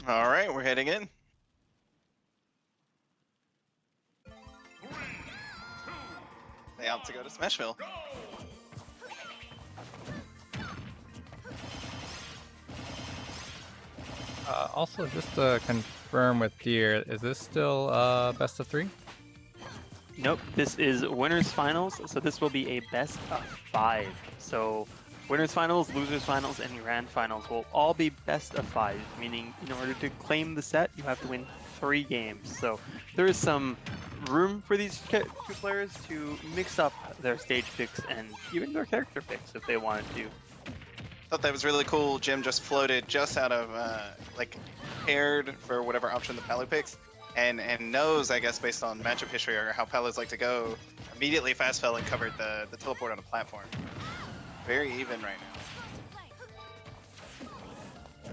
All right, we're heading in. They opt to go to Smashville. Also, just to confirm with Deer, is this still best of 3? Nope, this is winners finals, so this will be a best of 5. So winners finals, losers finals, and grand finals will all be best of 5, meaning in order to claim the set, you have to win 3 games. So there is some room for these two players to mix up their stage picks and even their character picks if they wanted to. Thought that was really cool. Jim just floated just out of like paired for whatever option the Palu picks, and knows, I guess, based on matchup history or how Palus like to go, immediately fast fell and covered the teleport on the platform. Very even right now.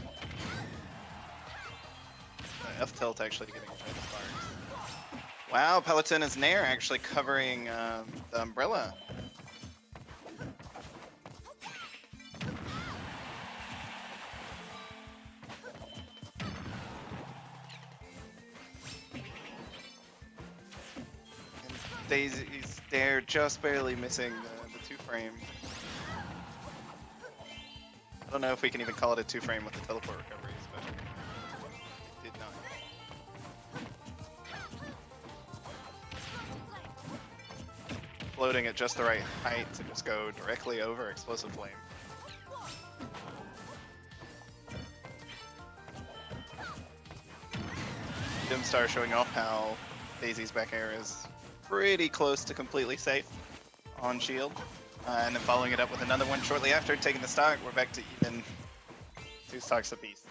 The F tilt actually getting a good sparks. Wow, Palutena's Nair actually covering the umbrella. Daisy's there, just barely missing the 2-frame. I don't know if we can even call it a 2-frame with the teleport recoveries, but did not. Floating at just the right height to just go directly over Explosive Flame. Dimstar showing off how Daisy's back air is pretty close to completely safe on shield. And then following it up with another one shortly after, taking the stock. We're back to even 2 stocks apiece.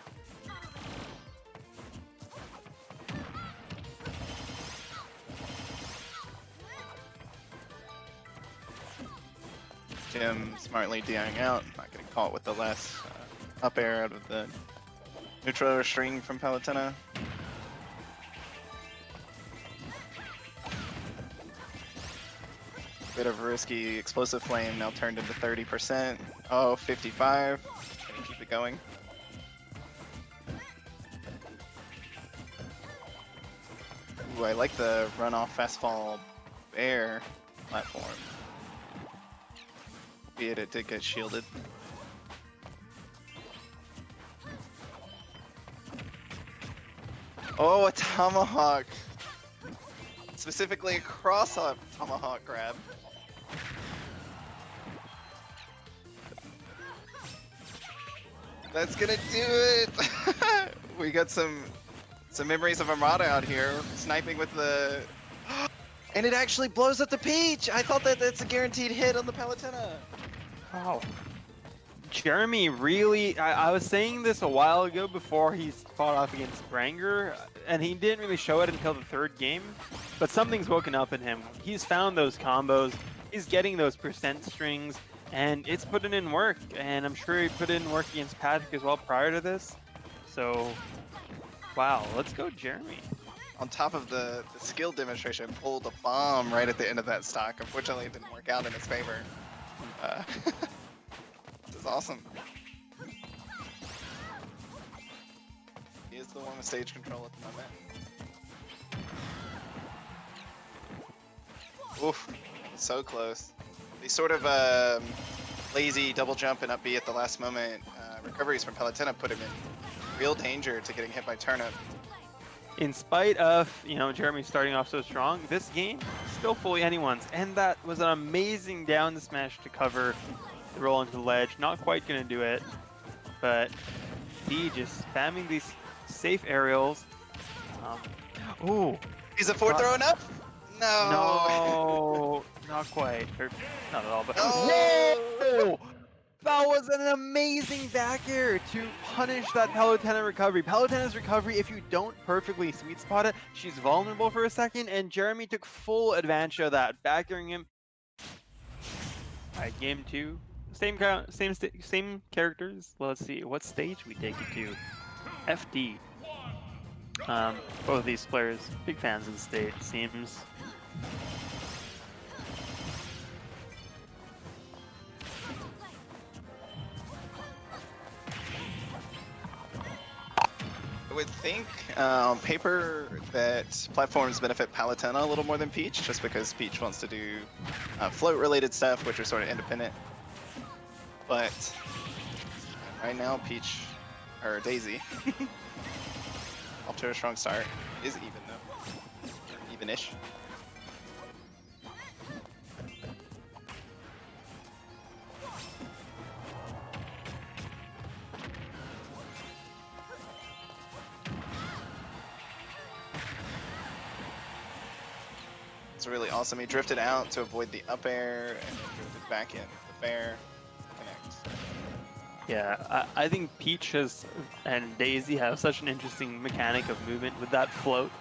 Jim smartly DIing out, not getting caught with the last up air out of the neutral string from Palutena. Bit of a risky Explosive Flame now turned into 30%. Oh, 55. Gonna keep it going. Ooh, I like the runoff fast fall bear platform. Albeit it did get shielded. Oh, a tomahawk! Specifically a cross-up tomahawk grab. That's gonna do it! We got some memories of Armada out here, sniping with the... And it actually blows up the Peach! I thought that that's a guaranteed hit on the Palutena. Wow. Jeremy really, I was saying this a while ago before he fought off against Granger, and he didn't really show it until the 3rd game, but something's woken up in him. He's found those combos, he's getting those percent strings, and it's putting in work, and I'm sure he put in work against Patrick as well prior to this. So, wow, let's go Jeremy. On top of the skill demonstration, pulled a bomb right at the end of that stock. Unfortunately, it didn't work out in his favor. This is awesome. He is the one with stage control at the moment. Oof, so close. These sort of lazy double jump and up B at the last moment recoveries from Palutena put him in real danger to getting hit by Turnip. In spite of, Jeremy starting off so strong, this game still fully anyone's, and that was an amazing down smash to cover the roll into the ledge. Not quite gonna do it, but D just spamming these safe aerials. Ooh, Is a 4 throw enough? No. No, not quite, or not at all. But No! whoa! That was an amazing back air to punish that Palutena recovery. Palutena's recovery, if you don't perfectly sweet spot it, she's vulnerable for a second, and Jeremy took full advantage of that, back airing him. Alright, game 2. Same characters. Let's see what stage we take it to. FD. Both of these players, big fans of the stage, seems. I would think on paper that platforms benefit Palutena a little more than Peach, just because Peach wants to do float-related stuff, which are sort of independent. But right now, Peach, or Daisy, off to a strong start, is even though, even-ish. It's really awesome. He drifted out to avoid the up air and then drifted back in the fair. Connect. Yeah, I think Peach and Daisy have such an interesting mechanic of movement with that float.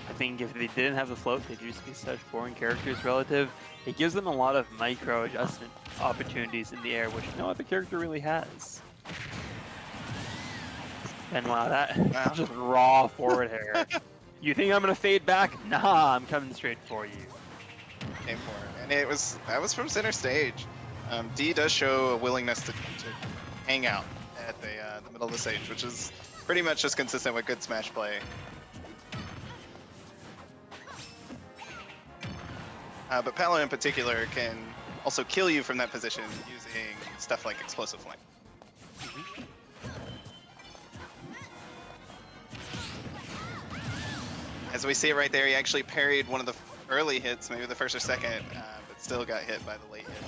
I think if they didn't have the float, they'd just be such boring characters relative. It gives them a lot of micro adjustment opportunities in the air, which no other character really has. And wow, that's just raw forward air. You think I'm gonna fade back? Nah, I'm coming straight for you. Came for it, and that was from center stage. D does show a willingness to hang out at the middle of the stage, which is pretty much just consistent with good Smash play. But Palo in particular can also kill you from that position using stuff like Explosive Flame. As we see it right there, he actually parried one of the early hits, maybe the first or second, but still got hit by the late hit.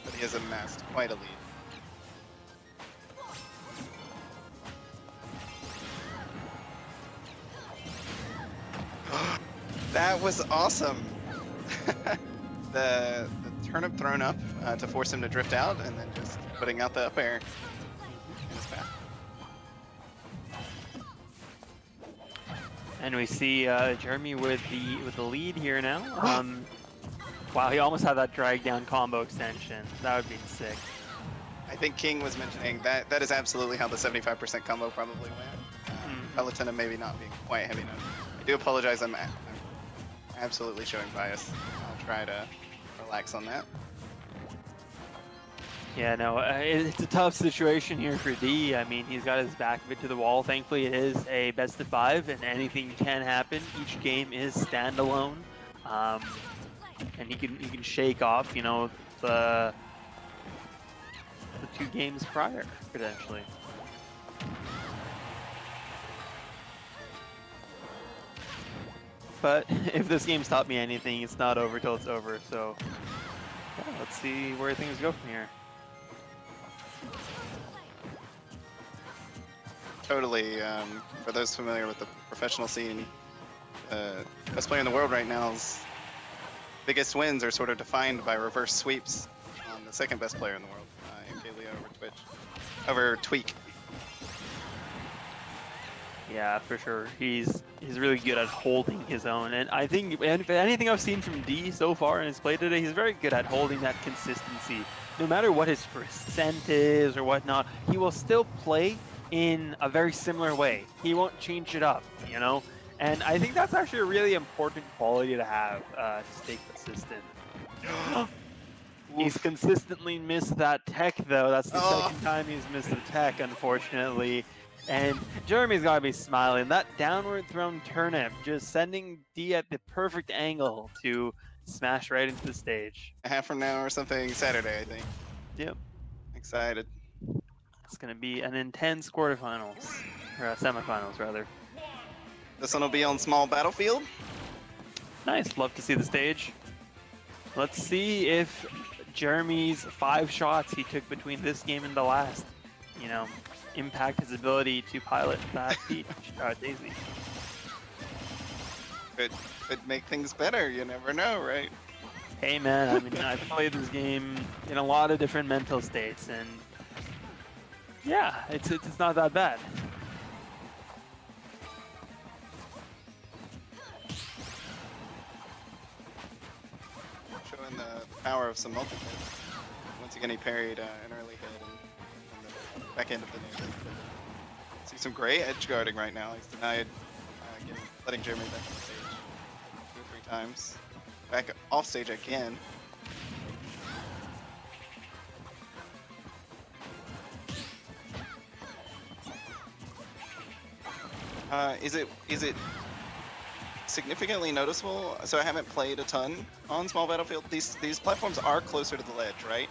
But he has amassed quite a lead. That was awesome. the turnip thrown up to force him to drift out, and then just putting out the up air in his path. And we see Jeremy with the lead here now. Wow, he almost had that drag down combo extension. That would be sick. I think King was mentioning that is absolutely how the 75% combo probably went. Palutena maybe not being quite heavy enough. I do apologize, I'm absolutely showing bias. I'll try to relax on that. Yeah, no, it's a tough situation here for D. I mean, he's got his back a bit to the wall. Thankfully, it is a best of 5, and anything can happen. Each game is standalone, and he can shake off, you know, the 2 games prior, potentially. But if this game's taught me anything, it's not over till it's over. So yeah, let's see where things go from here. Totally. For those familiar with the professional scene, best player in the world right now's biggest wins are sort of defined by reverse sweeps on the second best player in the world, MKLeo over Tweak. Yeah, for sure. He's really good at holding his own, and I think if anything I've seen from D so far in his play today, he's very good at holding that consistency. No matter what his percent is or whatnot, he will still play in a very similar way. He won't change it up, you know? And I think that's actually a really important quality to have, to stay consistent. He's consistently missed that tech, though. That's the second time he's missed the tech, unfortunately. And Jeremy's got to be smiling. That downward thrown turnip just sending D at the perfect angle to smash right into the stage. A half from now or something, Saturday, I think. Yep. Excited. It's going to be an intense quarterfinals, or semifinals, rather. This one will be on small battlefield. Nice. Love to see the stage. Let's see if Jeremy's 5 shots he took between this game and the last, you know, impact his ability to pilot that Daisy. Could make things better. You never know, right? Hey man, I mean, I've played this game in a lot of different mental states, and yeah, it's not that bad. Showing the power of some multi-hits. Once again, he parried an early hit in the back end of the neutral. See some great edge guarding right now. He's denied letting Jeremy back on stage 2 or 3 times. Back off stage again. Is it significantly noticeable? So I haven't played a ton on small battlefield. These platforms are closer to the ledge, right?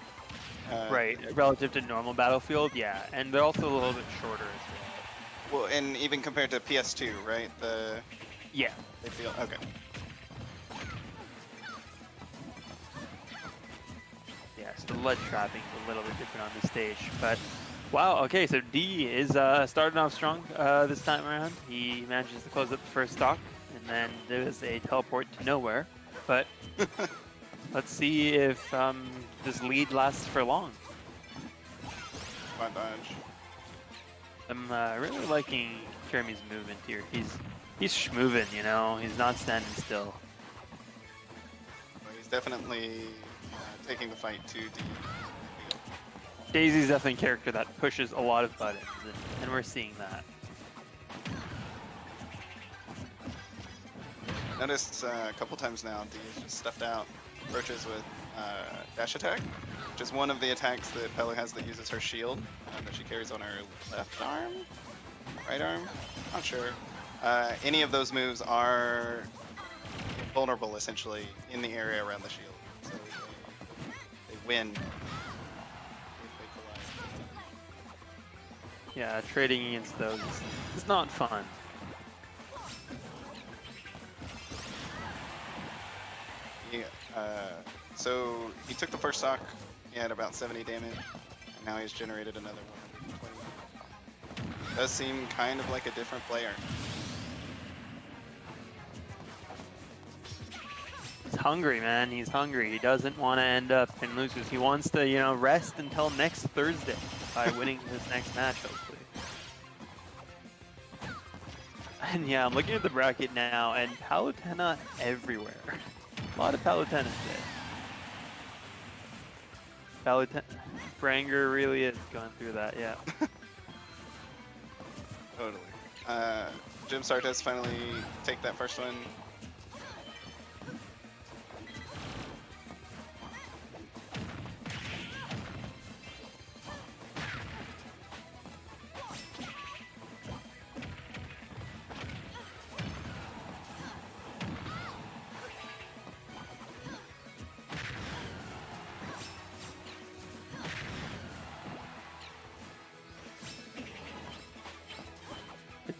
Right, relative to normal Battlefield, yeah, and they're also a little bit shorter as well. Well, and even compared to PS2, right? Yeah. They feel okay. Yeah, so the ledge trapping is a little bit different on this stage, but wow, okay, so D is starting off strong this time around. He manages to close up the first stock, and then there's a teleport to nowhere, but let's see if this lead lasts for long. Quad dodge. I'm really liking Jeremy's movement here. He's schmoving, you know, he's not standing still. Well, he's definitely taking the fight to D. Daisy's definitely a character that pushes a lot of buttons, and we're seeing that. Noticed a couple times now, D is just stuffed out approaches with dash attack, which is one of the attacks that Pelu has that uses her shield that she carries on her left arm, right arm, not sure. Any of those moves are vulnerable essentially in the area around the shield, so they win if they collide. Yeah, trading against those is not fun. Yeah, so he took the first stock, he had about 70 damage, and now he's generated another 120. Does seem kind of like a different player. He's hungry, man. He's hungry. He doesn't want to end up in losers. He wants to, you know, rest until next Thursday by winning his next match, hopefully. And yeah, I'm looking at the bracket now, and Palutena everywhere. A lot of Palutena today. Palutena, Branger really is going through that, yeah. Totally. Jim Sartes finally take that first one.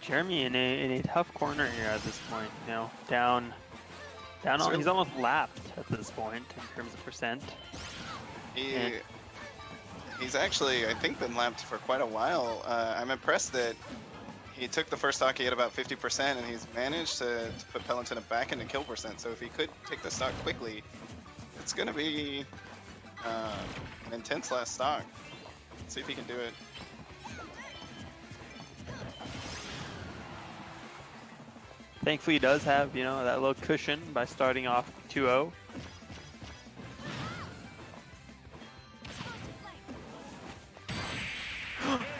Jeremy in a tough corner here at this point, you know, down on, he's almost lapped at this point in terms of percent. He's actually, I think, been lapped for quite a while. I'm impressed that he took the first stock, he had about 50%, and he's managed to put Palutena back into kill percent. So if he could take the stock quickly, it's going to be an intense last stock. Let's see if he can do it. Thankfully, he does have, you know, that little cushion by starting off 2-0.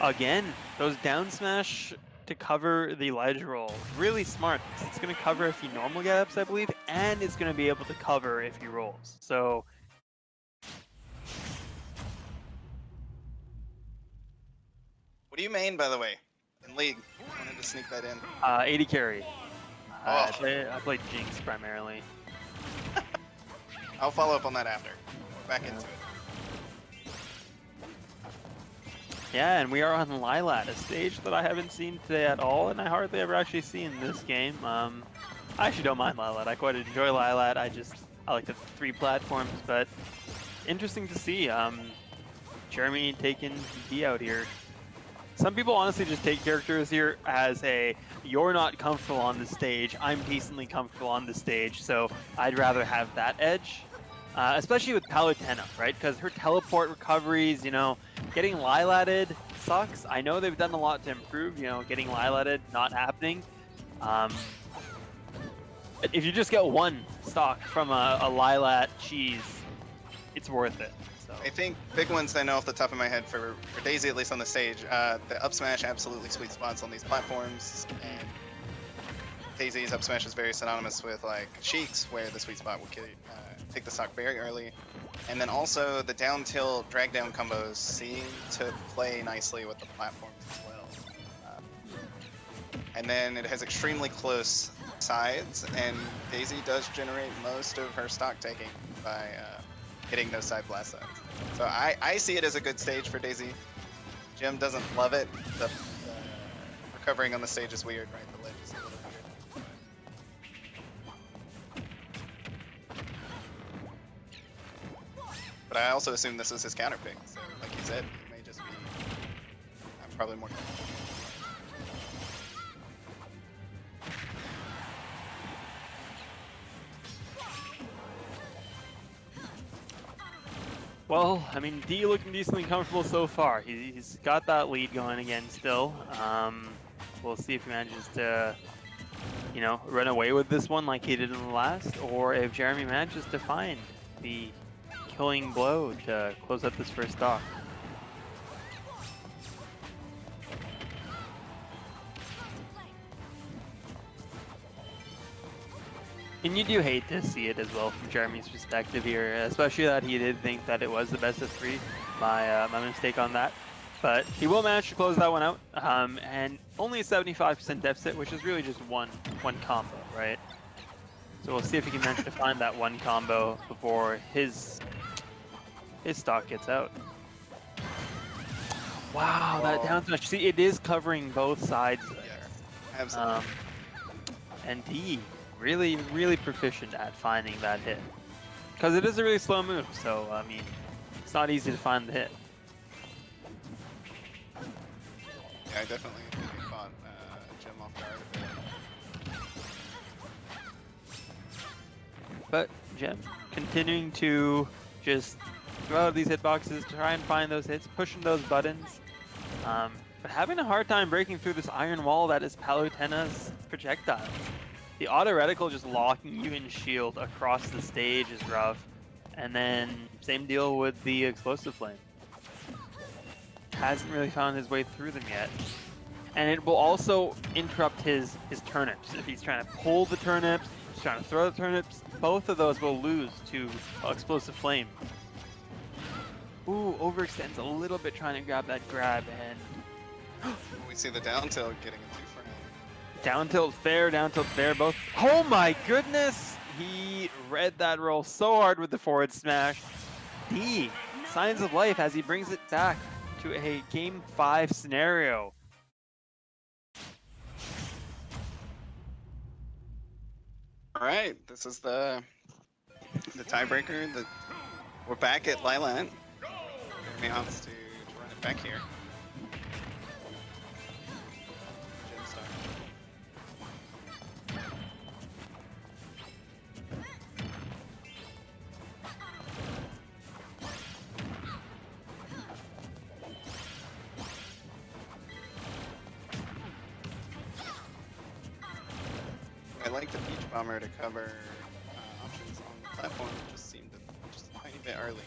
Again, those down smash to cover the ledge roll. Really smart. It's going to cover if he normal get ups, I believe, and it's going to be able to cover if he rolls. So What do you main, by the way, in League? I wanted to sneak that in. 80 carry. Oh. I played Jinx primarily. I'll follow up on that after. We're back into it. Yeah, and we are on Lilat, a stage that I haven't seen today at all, and I hardly ever actually see in this game. I actually don't mind Lilat. I quite enjoy Lilat. I like the 3 platforms, but interesting to see Jeremy taking D out here. Some people honestly just take characters here as a, you're not comfortable on the stage, I'm decently comfortable on the stage, so I'd rather have that edge. Especially with Palutena, right? Because her teleport recoveries, you know, getting Lilated sucks. I know they've done a lot to improve, you know, getting Lilated not happening. But if you just get 1 stock from a Lilat cheese, it's worth it. So. I think big ones I know off the top of my head for Daisy, at least on the stage, the up smash absolutely sweet spots on these platforms, and Daisy's up smash is very synonymous with like Sheik's, where the sweet spot will take the stock very early, and then also the down tilt drag down combos seem to play nicely with the platforms as well. and then it has extremely close sides, and Daisy does generate most of her stock taking by hitting those side blast sides. So I see it as a good stage for Daisy. Jim doesn't love it. The recovering on the stage is weird, right? The ledge is a little weird. But I also assume this was his counter pick, so like you said, it may just be probably more. Well, I mean, D looking decently comfortable so far. He's got that lead going again still. We'll see if he manages to, you know, run away with this one like he did in the last, or if Jeremy manages to find the killing blow to close up this first stock. And you do hate to see it as well from Jeremy's perspective here, especially that he did think that it was the best of 3. My mistake on that. But he will manage to close that one out, and only a 75% deficit, which is really just one combo, right? So we'll see if he can manage to find that one combo before his stock gets out. Wow, that down smash. See, it is covering both sides there. Yes, absolutely. And D, really proficient at finding that hit. Because it is a really slow move, so, I mean, it's not easy to find the hit. Yeah, I definitely think he caught Jim off guard a bit. But Jim continuing to just throw out these hitboxes, try and find those hits, pushing those buttons. But having a hard time breaking through this iron wall that is Palutena's projectiles. The auto reticle just locking you in shield across the stage is rough. And then same deal with the explosive flame. Hasn't really found his way through them yet. And it will also interrupt his turnips. If he's trying to pull the turnips, he's trying to throw the turnips, both of those will lose to explosive flame. Ooh, overextends a little bit trying to grab that grab, and We see the down tilt getting a 2-frame. down tilt fair, both. Oh my goodness! He read that roll so hard with the forward smash. D, signs of life as he brings it back to a game 5 scenario. All right, this is the tiebreaker. We're back at Lilat. Jeremy opts to run it back here. Jim start. I like the Beach Bomber to cover options on the platform. It just seemed just a tiny bit early.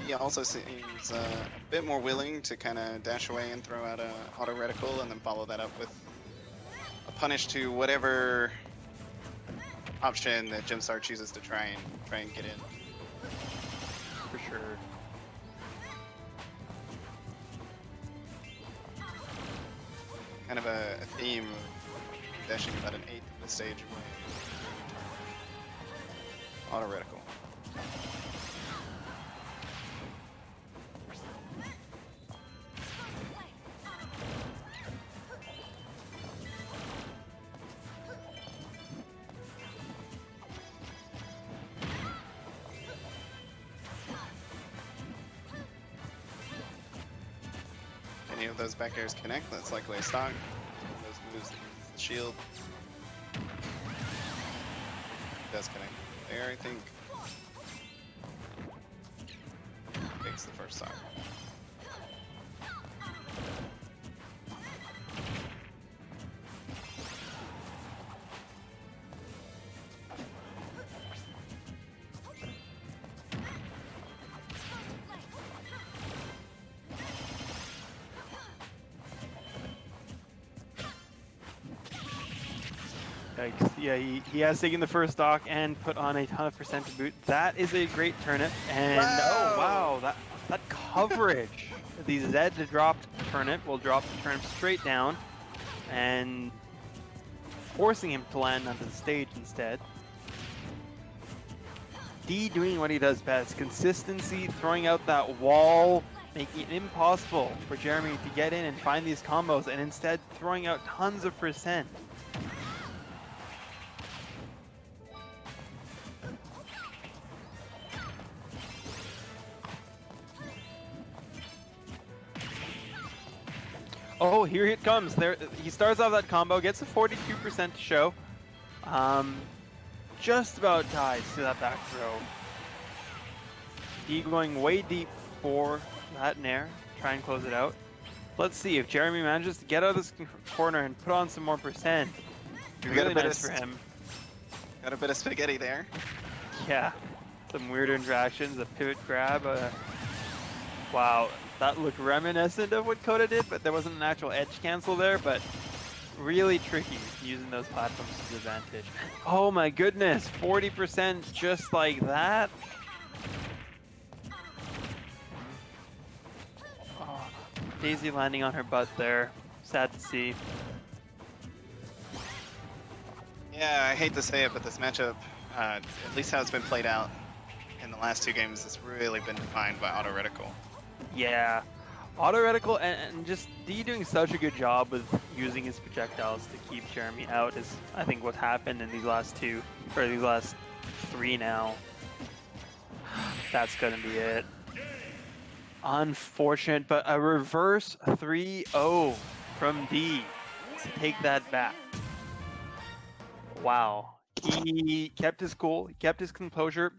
He also seems a bit more willing to kind of dash away and throw out a auto reticle, and then follow that up with a punish to whatever option that Jimstar chooses to try and get in. For sure. Kind of a theme of dashing about an 1/8 of the stage away. Auto reticle. Any of those back airs connect, that's likely a stock. Those moves, the shield. It does connect there, I think. Takes the first stock. Yikes. Yeah, he has taken the first stock and put on a ton of percent to boot. That is a great turnip, and oh wow, that coverage the Z dropped turnip will drop the turnip straight down and forcing him to land onto the stage instead. D doing what he does best, consistency, throwing out that wall, making it impossible for Jeremy to get in and find these combos, and instead throwing out tons of percent. Oh, here it comes. There, he starts off that combo, gets a 42% to show. Just about dies to that back throw. D going way deep for that nair. Try and close it out. Let's see if Jeremy manages to get out of this corner and put on some more percent. Be really nice for him. Got a bit of spaghetti there. Yeah, some weird interactions. A pivot grab. Wow, that looked reminiscent of what Coda did, but there wasn't an actual edge cancel there. But really tricky using those platforms to his advantage. Oh my goodness, 40% just like that. Oh, Daisy landing on her butt there. Sad to see. Yeah, I hate to say it, but this matchup, at least how it's been played out in the last 2 games, has really been defined by auto reticle. Yeah, auto reticle and just D doing such a good job with using his projectiles to keep Jeremy out is, I think, what happened in these last 2, or these last 3 now. That's gonna be it. Unfortunate, but a reverse 3-0 from D to take that back. Wow. He kept his cool, he kept his composure,